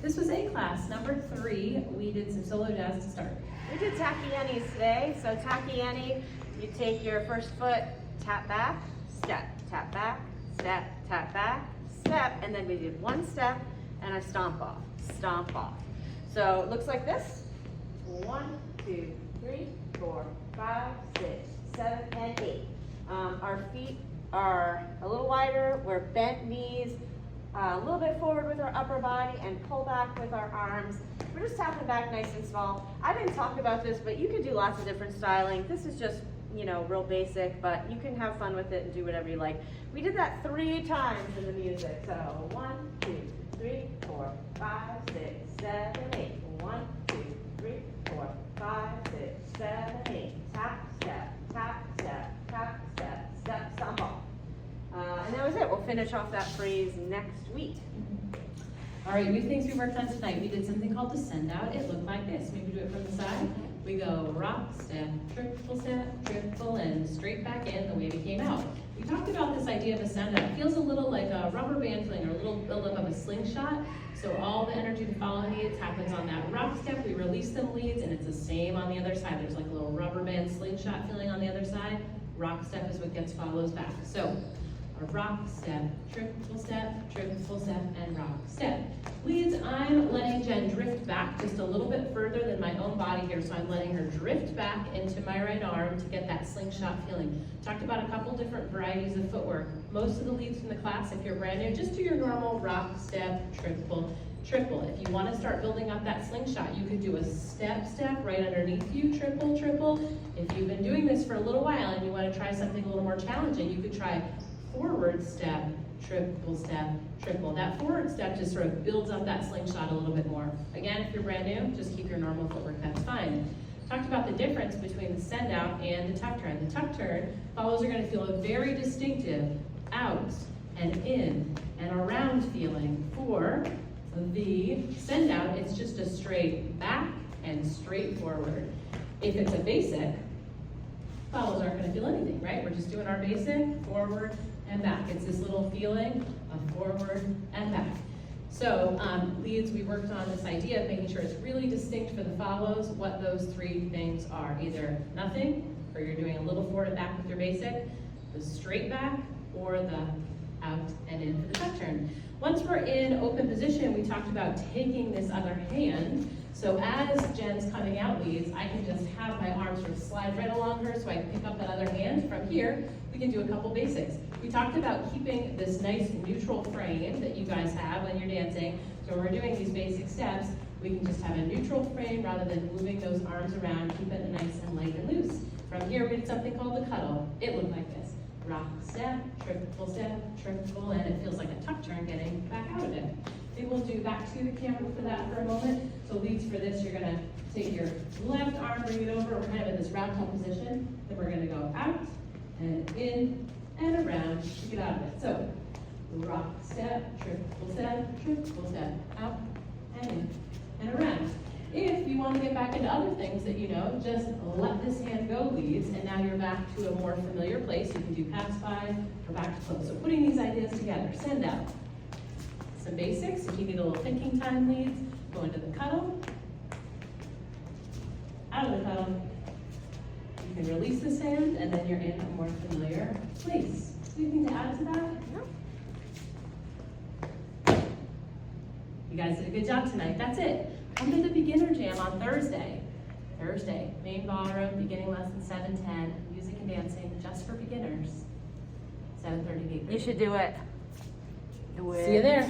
This was A class, number 3. We did some solo jazz to start. We did tachyyenis today. So tachyyen, you take your first foot, tap back, step, tap back, step, tap back, step, and then we did one step and a stomp off, stomp off. So it looks like this. 1, 2, 3, 4, 5, 6, 7, and 8. Our feet are a little wider. We're bent knees, a little bit forward with our upper body, and pull back with our arms. We're just tapping back nice and small. I didn't talk about this, but you can do lots of different styling. This is just, you know, real basic, but you can have fun with it and do whatever you like. We did that 3 times in the music. So 1, 2, 3, 4, 5, 6, 7, 8. 1, 2, 3, 4, 5, 6, 7, 8. Tap, step, tap, step, tap, step, step, stomp off. And that was it. We'll finish off that phrase next week. All right, new things we worked on tonight. We did something called the send out. It looked like this. Maybe do it from the side. We go rock, step, triple, and straight back in the way we came out. We talked about this idea of a send out. It feels a little like a rubber band fling or a little buildup of a slingshot. So all the energy to follow leads happens on that rock step. We release them leads, and it's the same on the other side. There's like a little rubber band slingshot feeling on the other side. Rock step is what gets follows back. So a rock step, and rock step. Leads, I'm letting Jen drift back just a little bit further than my own body here, so I'm letting her drift back into my right arm to get that slingshot feeling. Talked about a couple different varieties of footwork. Most of the leads from the class, if you're brand new, just do your normal rock, step, triple. If you want to start building up that slingshot, you could do a step right underneath you, triple. If you've been doing this for a little while and you want to try something a little more challenging, you could try forward step, triple. That forward step just sort of builds up that slingshot a little bit more. Again, if you're brand new, just keep your normal footwork, that's fine. Talked about the difference between the send out and the tuck turn. The tuck turn, follows are going to feel a very distinctive out and in and around feeling. For the send out, it's just a straight back and straight forward. If it's a basic, follows aren't going to feel anything, right? We're just doing our basic, forward and back. It's this little feeling of forward and back. So leads, we worked on this idea of making sure it's really distinct for the follows, what those 3 things are. Either nothing, or you're doing a little forward and back with your basic, the straight back, or the out and in for the tuck turn. Once we're in open position, we talked about taking this other hand. So as Jen's coming out leads, I can just have my arms sort of slide right along her so I can pick up that other hand. From here, we can do a couple basics. We talked about keeping this nice neutral frame that you guys have when you're dancing. So when we're doing these basic steps, we can just have a neutral frame rather than moving those arms around, keep it nice and light and loose. From here, we did something called the cuddle. It looked like this. Rock step, and it feels like a tuck turn getting back out of it. Maybe we'll do back to the camera for that for a moment. So leads for this, you're gonna take your left arm, bring it over, we're kind of in this round top position. Then we're gonna go out and in and around to get out of it. So rock step, out and in and around. If you want to get back into other things that you know, just let this hand go leads, and now you're back to a more familiar place. You can do pass by or back to close. So putting these ideas together, send out. Some basics, if you need a little thinking time leads, go into the cuddle, out of the cuddle. You can release this hand, and then you're in a more familiar place. Anything to add to that? No. You guys did a good job tonight. That's it. Come to the beginner jam on Thursday. Main ballroom, beginning lesson 7:10, music and dancing just for beginners. 7:30 to 8:30. You should do it. See you there.